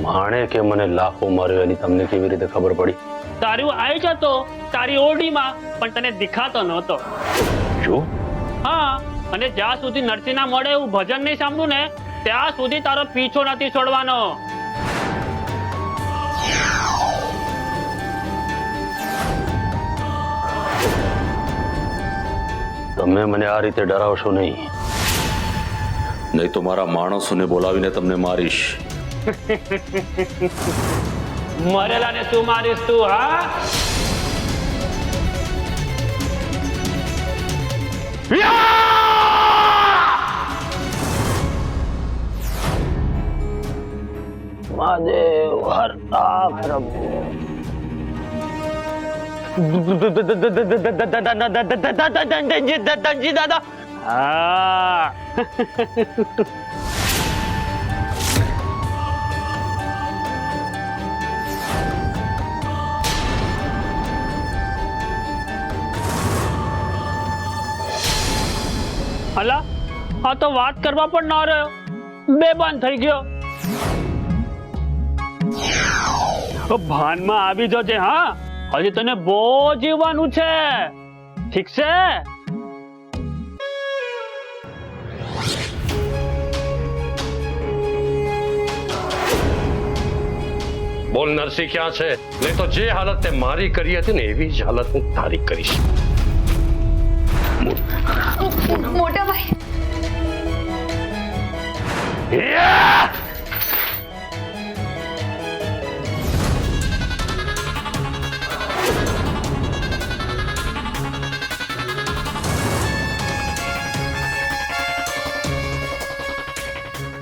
માણે કે મને લાખો માર્યો એની તમને કેવી રીતે ખબર પડી? તારું આવી જતો તારી ઓરડીમાં, પણ તને દેખાતો નહોતો. શું? હા, અને જ્યાં સુધી નરસિંહના મોઢે એવું ભજન નહીં સાંભળું ને ત્યાં સુધી તારો પીછો નથી છોડવાનો. તમે મને આ રીતે ડરાવશો નહીં, નહીં તો મારા માણસોને બોલાવીને તમને મારીશ. મરેલાને શું મારીશ તું? હા, મહાદેવ હર પ્રભુ. ધનજી દાદા, હા. અલા, આ તો વાત કરવા પણ ના રહ્યો, બેભાન થઈ ગયો. ભાનમાં આવી જજે. હા, હજી તને બહુ જીવવાનું છે, ઠીક છે? બોલ નરસિંહ ક્યાં છે? નહીં તો જે હાલત તે મારી કરી હતી ને એવી જ હાલત હું તારી કરીશ. મોટા ભાઈ,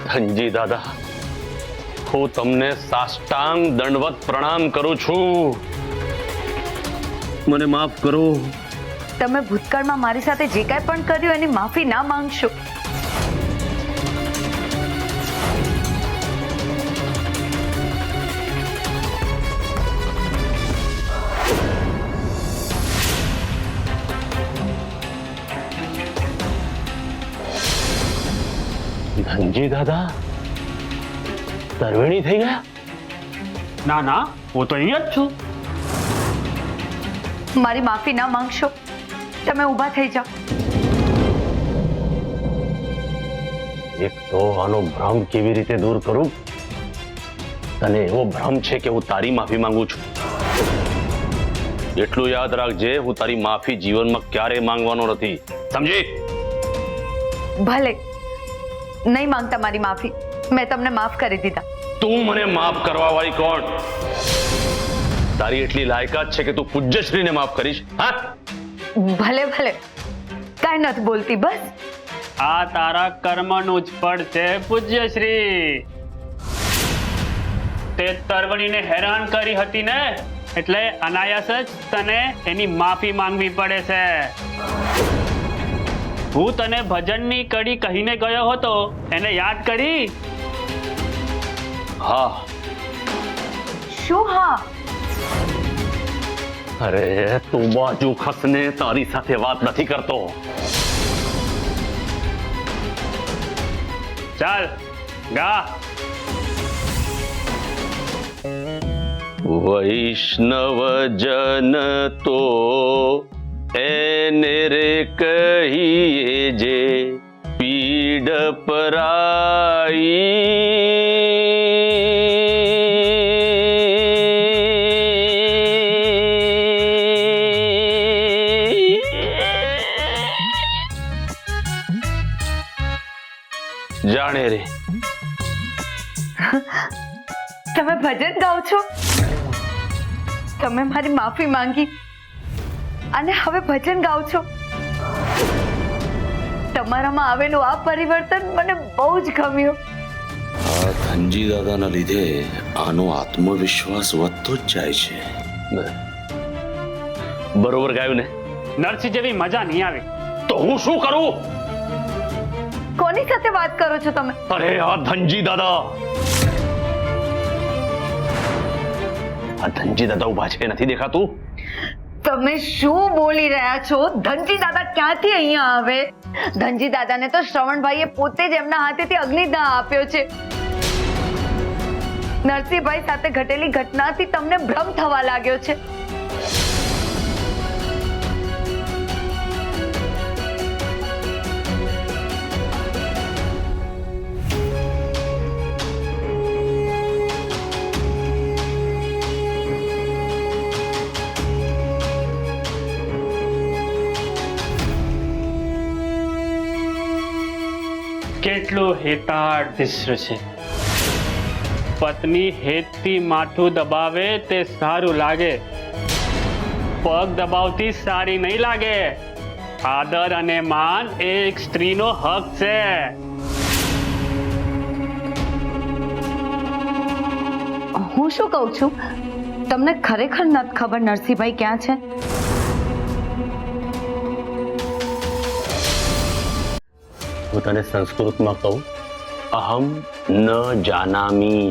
ધનજી દાદા, હું તમને સાષ્ટાંગ દંડવત પ્રણામ કરું છું. મને માફ કરો. તમે ભૂતકાળમાં મારી સાથે જે કાંઈ પણ કર્યું એની માફી ના માંગશો. ધનજી દાદા તરવેણી થઈ ગયા? ના ના, હું તો અહીંયા જ છું. મારી માફી ના માંગશો, તમે ઊભા થઈ જાઓ. એક તો આનો ભ્રમ કેવી રીતે દૂર કરું? તને એવો ભ્રમ છે કે હું તારી માફી માંગુ છું. એટલું યાદ રાખજે, હું તારી માફી જીવનમાં ક્યારેય માંગવાનો નથી, સમજી? ભલે નહીં માંગતા મારી માફી, મેં તમને માફ કરી દીધા. તું મને માફ કરવા વાળી કોણ? તારી એટલી લાયકાત છે કે તું પૂજ્યશ્રીને માફ કરીશ? હા, ભલે ભલે, કાંઈ નથી બોલતી. બસ આ તારા કર્મનું જ ફળ છે પૂજ્યશ્રી. તે તરવણીને હેરાન કરી હતી ને, એટલે અનાયાસ જ તને એની માફી માંગવી પડે છે. હું તને ભજનની કડી કહીને ગયો હતો, એને યાદ કરી? હા. શું? હા, અરે તું બાજુ ખસને, તારી સાથે વાત નથી કરતો. ચાલ ગા. વૈષ્ણવજન તો એને રે કહીએ જે પીડ પરાઈ. જાણે રે. તમે ભજન ગાઓ છો? તમે મારી માફી માંગી અને હવે ભજન ગાઓ છો? તમારામાં આવેલું આ પરિવર્તન મને બહુ જ ગમ્યું. આ ધનજી દાદાના લીધે આનો આત્મવિશ્વાસ વધતો જ જાય છે. બરોબર ગાયું ને? નરસિંહ જેવી મજા નહીં આવે. તો હું શું કરું? કોની સાથે વાત કરો છો તમે? અરે આ ધનજી દાદા, આ ધનજી દાદા ઉભા છે, નથી દેખાતું? તમે શું બોલી રહ્યા છો? ધનજી દાદા ક્યાંથી અહીંયા આવે? ધનજી દાદાને તો શ્રવણભાઈએ પોતે જ એમના હાથેથી અગ્નિદાહ આપ્યો છે. નરસિંહભાઈ સાથે ઘટેલી ઘટનાથી તમને ભ્રમ થવા લાગ્યો છે. કેટલું હેતાળ દિશ્ય છે. પત્ની હેતથી માથું દબાવે તે સારું લાગે, પગ દબાવતી સારી નહીં લાગે. આદર અને માન એ એક સ્ત્રીનો હક છે. હું શું કહું છું, તમને ખરેખર નથી ખબર નરસિંહભાઈ ક્યાં છે? હું તને સંસ્કૃતમાં કહું, અહમ ન જાનામી.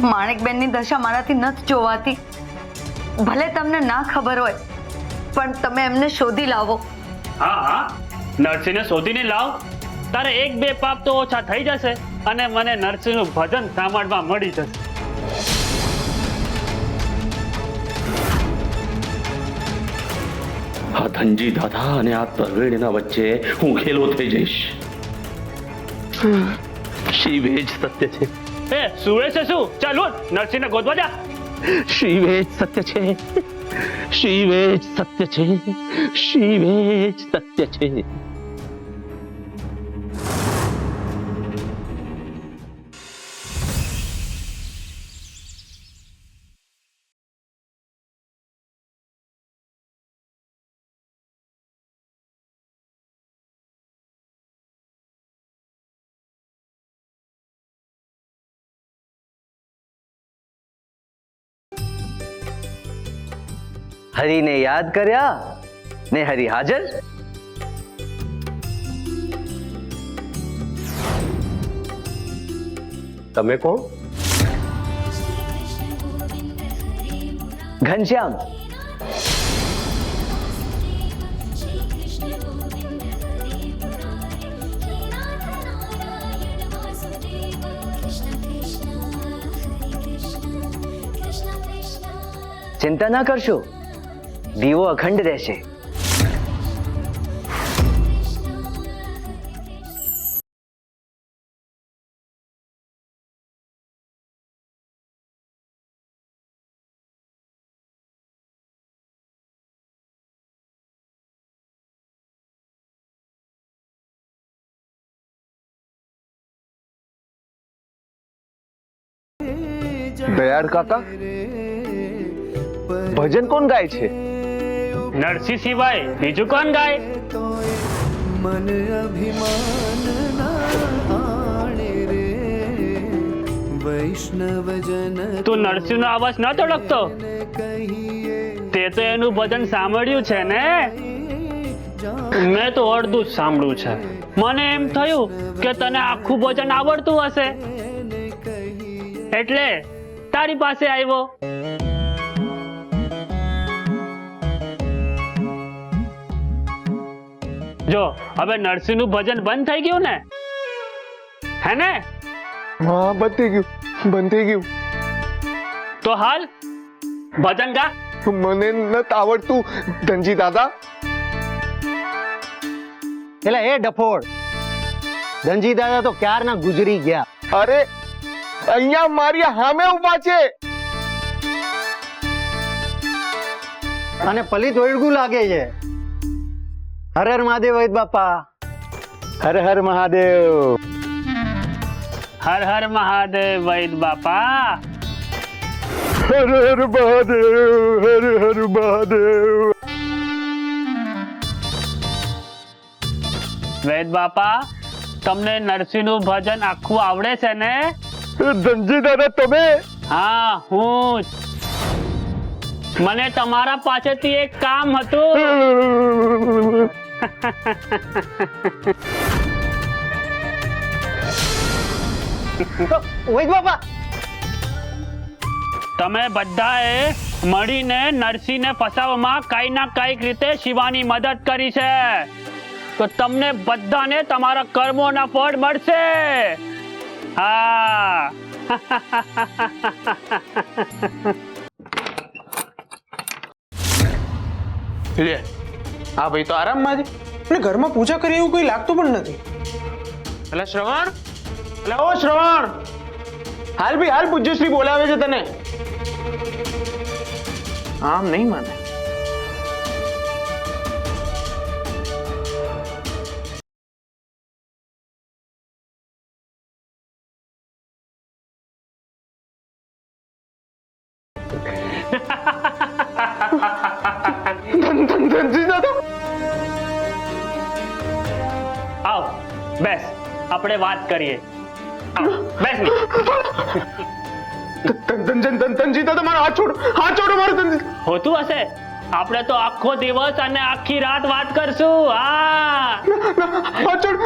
માણેકબેનની દશા મારાથી નથી જોવાતી. ભલે તમને ના ખબર હોય, પણ તમે એમને શોધી લાવો. હા હા, નરસિંહને શોધીને લાવ. તારે એક બે પાપ તો ઓછા થઈ જશે અને મને નરસિંહનું ભજન સાંભળવા મળી જશે. આ ધનજી દાદા અને આ તરવેડીના વચ્ચે હું ખેલો થઈ જઈશ. શિવે જ સત્ય છે. એ સુરે છે શું? ચાલ ઉઠ, નરસિંહને ગોતવા જા. શિવે જ સત્ય છે. શિવે જ સત્ય છે. શિવે જ સત્ય છે. હરિને યાદ કર્યા ને હરિ હાજર. તમે કોણ? ઘનશ્યામ. ચિંતા ના કરશો, દીવો અખંડ રહેશે. દયાળ કાકા, ભજન કોણ ગાય છે? નરસિંહ સિવાય બીજું કોણ ગાય? मन अभिमान ना आने रे वैष्णव जन તું નરસિંહનો અવાજ ન ઓળખતો? कहिए તે તો એનું ભજન સાંભળ્યું છે ને? મેં તો અડધું જ સાંભળ્યું છે. મને એમ થયું કે તને આખું ભજન આવડતું હશે એટલે તારી પાસે આવ્યો. જો હવે નરસિંહનું ભજન બંધ થઈ ગયું ને, હે ને? હા, બંધ થઈ ગયું, બંધ થઈ ગયું. તો હાલ ભજન ગા. મને નથી આવડતું ધનજી દાદા. એટલે એ ડફોડ, ધનજી દાદા તો ક્યારના ગુજરી ગયા. અરે અહીંયા મારી સામે ઉભા છે. અને પલિત ઓળગું લાગે છે. હર હર મહાદેવ વૈદ બાપા. હર હર મહાદેવ. હર હર મહાદેવ વૈદ બાપા. હર હર મહાદેવ, હર હર મહાદેવ. વૈદ બાપા, તમને નરસિંહનું ભજન આખું આવડે છે ને? ધનજી દાદા તમે? હા, હું જ. મને તમારા પાસેથી એક કામ હતું. વૈદ બાપા, તમે બધાએ મળીને નરસિંહને ફસાવવામાં કઈ ના કઈક રીતે શિવાની મદદ કરી છે, તો તમને બધાને તમારા કર્મોના ફળ મળશે. હા. લે આ ભાઈ તો આરામમાં છે અને ઘરમાં પૂજા કરી એવું કોઈ લાગતું પણ નથી. એટલે શ્રવણ, એટલે ઓ શ્રવણ, હાલ ભાઈ હાલ, પૂજ્યશ્રી બોલાવે છે તને. આમ નહીં માને. ધનજી દાદા, આવ બેસ, આપણે વાત કરીએ. આવ, બેસ ને. ધનજી દાદા, મારો હાથ છોડો, હાથ છોડો મારો. ધનજી હોતું હશે, આપણે તો આખો દિવસ અને આખી રાત વાત કરશું. હા. હાથ છોડો.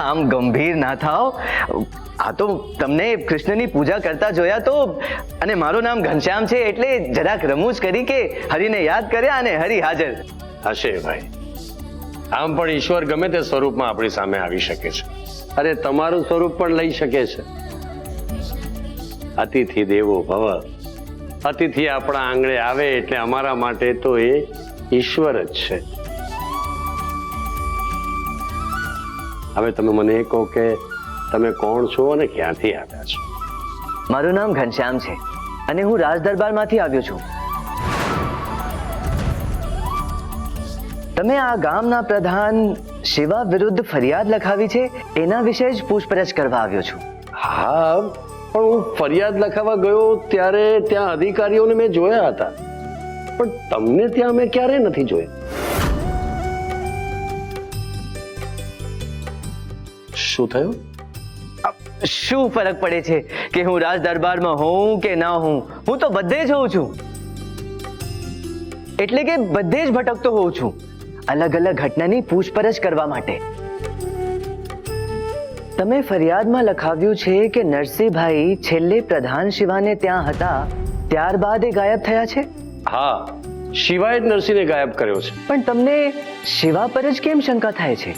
આમ ગંભીર ના થાઓ. આ તો તમને કૃષ્ણની પૂજા કરતા જોયા તો, અને મારું નામ ઘનશ્યામ છે એટલે જરાક રમૂજ કરી કે હરિને યાદ કર્યા અને હરિ હાજર. હશે ભાઈ, આમ પણ ઈશ્વર ગમે તે સ્વરૂપમાં આપણી સામે આવી શકે છે. અરે તમારું સ્વરૂપ પણ લઈ શકે છે. અતિથિ દેવો ભવ. અતિથિ આપણા આંગણે આવે એટલે અમારા માટે તો એ ઈશ્વર જ છે. હવે તમે મને એ કહો કે તમે કોણ છો અને ક્યાંથી આવ્યા છો? મારું નામ ઘનશ્યામ છે અને હું રાજ દરબારમાંથી આવ્યો છું. તમે આ ગામના પ્રધાન શિવા વિરુદ્ધ ફરિયાદ લખાવી છે, એના વિશે જ પૂછપરછ કરવા આવ્યો છું. હા, પણ હું ફરિયાદ લખાવા ગયો ત્યારે ત્યાં અધિકારીઓને મેં જોયા હતા, પણ તમને ત્યાં મેં ક્યારે નથી જોયા. શું થયું? શું ફરક પડે છે કે હું રાજ દરબારમાં હોઉં કે ના હોઉં? હું તો બધે જ હોઉં છું. એટલે કે બધે જ ભટકતો હોઉં છું, અલગ અલગ ઘટનાની પૂછપરછ કરવા માટે. તમે ફરિયાદમાં લખાવ્યું છે કે નરસિંહભાઈ છેલ્લે પ્રધાન શિવાને ત્યાં હતા, ત્યારબાદ એ ગાયબ થયા છે. હા, શિવાએ જ નરસિંહને ગાયબ કર્યો છે. પણ તમને શિવા પર જ કેમ શંકા થાય છે?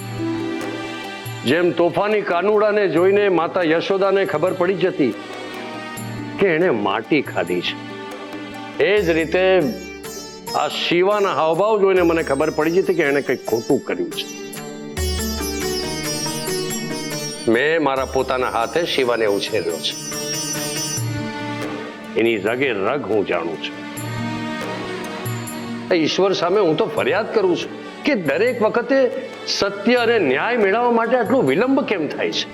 જેમ તોફાની કાનુડાને જોઈને માતા યશોદાને ખબર પડી જતી કે એણે માટી ખાધી છે, એ જ રીતે આ શિવાના હાવભાવ જોઈને મને ખબર પડી જતી કે એણે કંઈક ખોટું કર્યું છે. મેં મારા પોતાના હાથે શિવાને ઉછેર્યો છે. એની રગે રગ હું જાણું છું. ઈશ્વર સામે હું તો ફરિયાદ કરું છું કે દરેક વખતે સત્ય અને ન્યાય મેળવવા માટે આટલો વિલંબ કેમ થાય છે?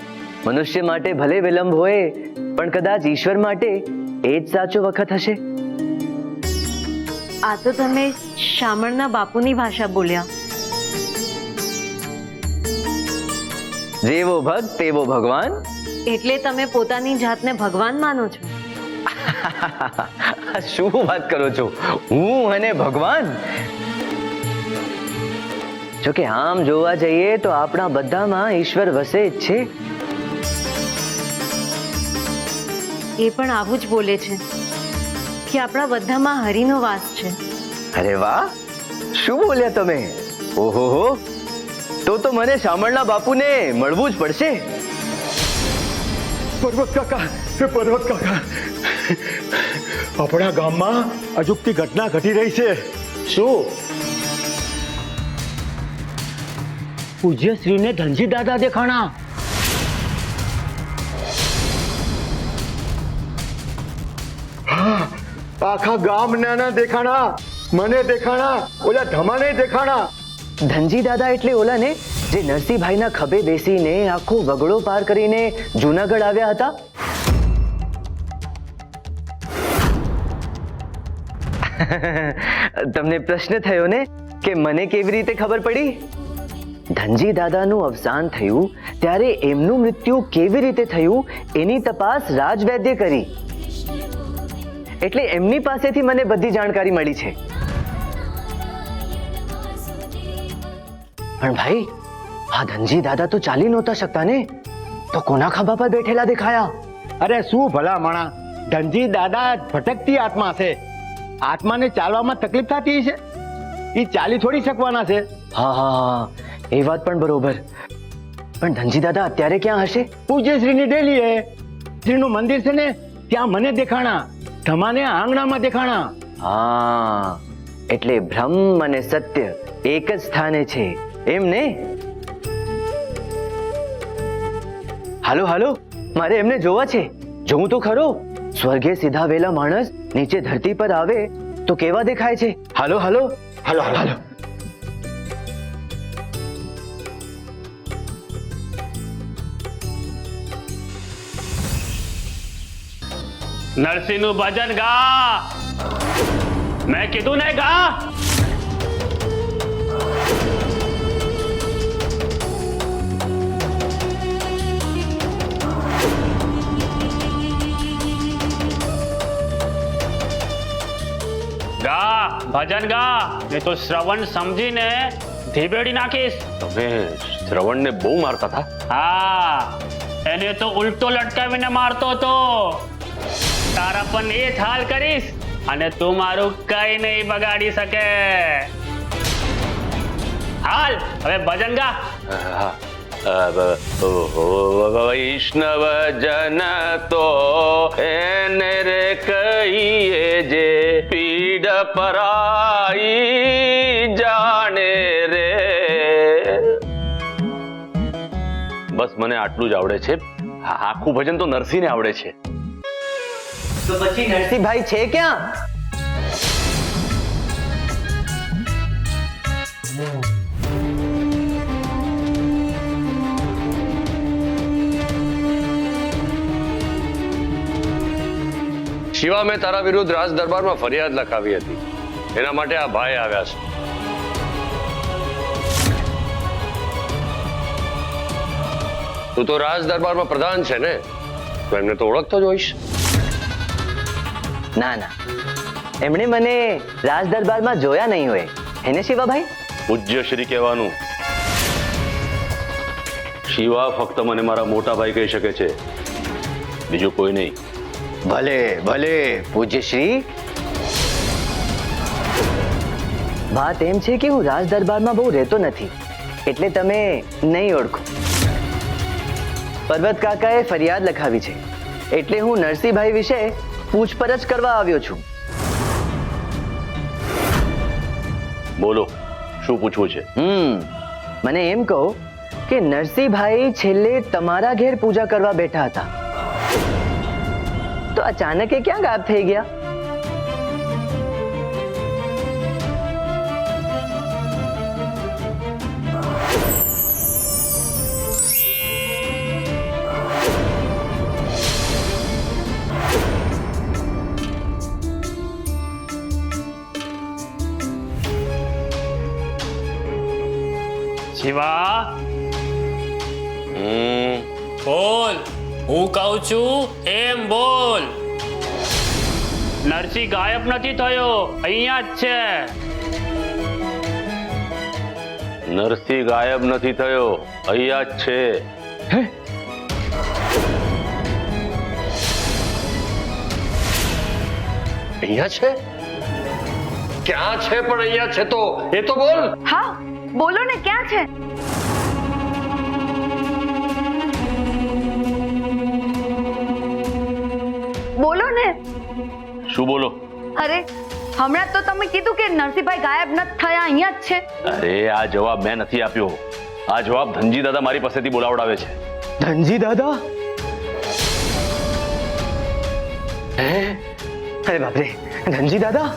મનુષ્ય માટે ભલે વિલંબ હોય, પણ કદાચ ઈશ્વર માટે એ જ સાચો વખત હશે. આ તો તમે શામળના બાપુની ભાષા બોલ્યા. જેવો ભક્ત તેવો ભગવાન. એટલે તમે પોતાની જાતને ભગવાન માનો છો? શું વાત કરો છો? હું અને ભગવાન? જો કે આમ જોવા જઈએ તો આપણા બધામાં ઈશ્વર વસે જ છે. એ પણ આવું જ બોલે છે કે આપણા બધામાં હરિનો વાસ છે. અરે વાહ, શું બોલ્યા તમે? ઓહો, તો મને શામળના બાપુને મળવું જ પડશે. પર્વત કાકા, પર્વત કાકા, આપણા ગામમાં અજુકતી ઘટના ઘટી રહી છે. શું? પૂજ્ય શ્રીને ધનજી દાદા દેખાણા. આખા ગામ ના દેખાણા, મને દેખાણા, ઓલા ધમાને દેખાણા. ધનજી દાદા એટલે ઓલા ને જે નરસિંહભાઈના ખભે બેસીને આખો વગડો પાર કરીને જૂનાગઢ આવ્યા હતા. તમને પ્રશ્ન થયો ને કે મને કેવી રીતે ખબર પડી? ધનજી દાદાનું અવસાન થયું ત્યારે એમનું મૃત્યુ કેવી રીતે થયું એની તપાસ રાજવૈદ્ય કરી, એટલે એમની પાસેથી મને બધી જાણકારી મળી છે. પણ ભાઈ, આ ધનજી દાદા તો ચાલી નહોતા શકતા ને? તો કોના ખભા પર બેઠેલા દેખાયા? અરે શું ભલા માણા, ધનજી દાદા ભટકતી આત્મા છે. આત્માને ચાલવામાં તકલીફ થતી છે, એ ચાલી થોડી શકવાના છે. હા હા હા, એ વાત પણ બરોબર. પણ ધનજી દાદા અત્યારે ક્યાં હશે? પૂજ્ય શ્રીની ડેલીએ શ્રીનું મંદિર છે ને, ત્યાં મને દેખાણા, તમાને આંગણામાં દેખાણા. હા, એટલે બ્રહ્મ અને સત્ય એક જ સ્થાને છે એમ ને? હાલો હાલો, મારે એમને જોવા છે. જોઉં તો ખરો. સ્વર્ગે સીધાવેલા માણસ નીચે ધરતી પર આવે તો કેવા દેખાય છે? હાલો હાલો હાલો હાલો હાલો. નરસિંહનું ભજન ગા. મેં કીધું ને ગા. ગા ભજન ગા, નહીં તો શ્રવણ સમજીને ધીબેડી નાખીશ. તમે શ્રવણને બહુ મારતા હતા. હા, એને તો ઉલટો લટકાવીને મારતો હતો. તારા પણ એ જ હાલ કરીશ અને તું મારું કઈ નહીં બગાડી શકે. હાલ હવે ભજન ગા. વૈષ્ણવ જન તો એને રે કહીએ જે પીડ પરાઈ જાણે રે. બસ મને આટલું જ આવડે છે. આખું ભજન તો નરસિંહને આવડે છે. તો પછી નરસિંહભાઈ છે ક્યાં? શિવા, મેં તારા વિરુદ્ધ રાજ દરબારમાં ફરિયાદ લખાવી હતી. એના માટે આ ભાઈ આવ્યા છે. તું તો રાજ દરબારમાં પ્રધાન છે ને, તો એમને તો ઓળખતો જ હોઈશ. ના ના, એમણે મને રાજ દરબારમાં જોયા નહીં હોય. એને શિવાભાઈ? પૂજ્ય શ્રી કહેવાનું. શિવા ફક્ત મને મારા મોટા ભાઈ કહી શકે છે, બીજું કોઈ નહીં. ભલે ભલે પૂજ્ય શ્રી. વાત એમ છે કે હું રાજ દરબારમાં બહુ રહેતો નથી, એટલે તમે નહીં ઓળખો. પર્વત કાકાએ ફરિયાદ લખાવી છે, એટલે હું નરસિંહભાઈ વિશે પૂછપરછ કરવા આવ્યો છું. બોલો, શું પૂછવું છે? મને એમ કહો કે નરસિંહભાઈ છેલ્લે તમારા ઘેર પૂજા કરવા બેઠા હતા, તો અચાનક એ ક્યાં ગાયબ થઈ ગયા? શિવા, બોલ. હું કહું છું એમ બોલ. નરસિંહ ગાયબ નથી થયો, અહીંયા જ છે. નરસિંહ ગાયબ નથી થયો, અહીંયા જ છે. અહીંયા છે? ક્યાં છે? પણ અહીંયા છે તો એ તો બોલ. હા બોલો ને, ક્યાં છે? બોલો ને. શું બોલો? અરે હમણાં તો તમે કીધું કે નરસિંહભાઈ ગાયબ નથી થયા, અહીંયા જ છે. અરે આ જવાબ મેં નથી આપ્યો. આ જવાબ ધનજી દાદા મારી પાસેથી બોલાવડાવે છે. ધનજી દાદા? અરે બાપરે, ધનજી દાદા!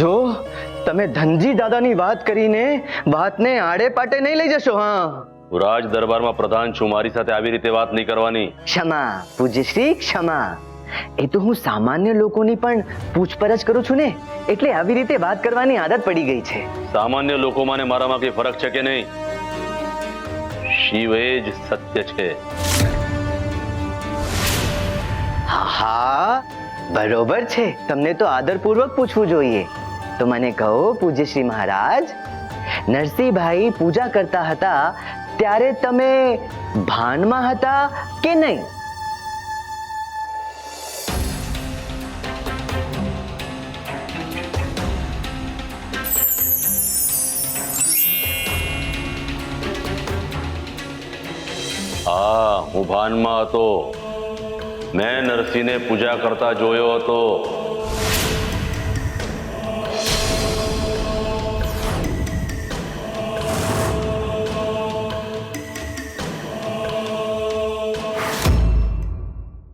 જો તમે ધનજી દાદાની વાત કરીને વાતને આડે પાટે નહીં લઈ જશો. હા, હું રાજ દરબારમાં પ્રધાન છું, મારી સાથે આવી રીતે વાત નહીં કરવાની. ક્ષમા પૂજ્યશ્રી, ક્ષમા. એ તો હું સામાન્ય લોકોની પણ પૂછપરછ કરું છું ને, એટલે આવી રીતે વાત કરવાની આદત પડી ગઈ છે. સામાન્ય લોકોમાં ને મારામાં કઈ ફરક છે કે નહીં? શિવ એ જ સત્ય છે. હા બરોબર છે, તમને તો આદરપૂર્વક પૂછવું જોઈએ. તો મને કહો પૂજ્યશ્રી મહારાજ, નરસિંહભાઈ પૂજા કરતા હતા ત્યારે તમે ભાનમાં હતા કે નહીં? હા, હું ભાનમાં હતો. મેં નરસિંહને પૂજા કરતા જોયો હતો.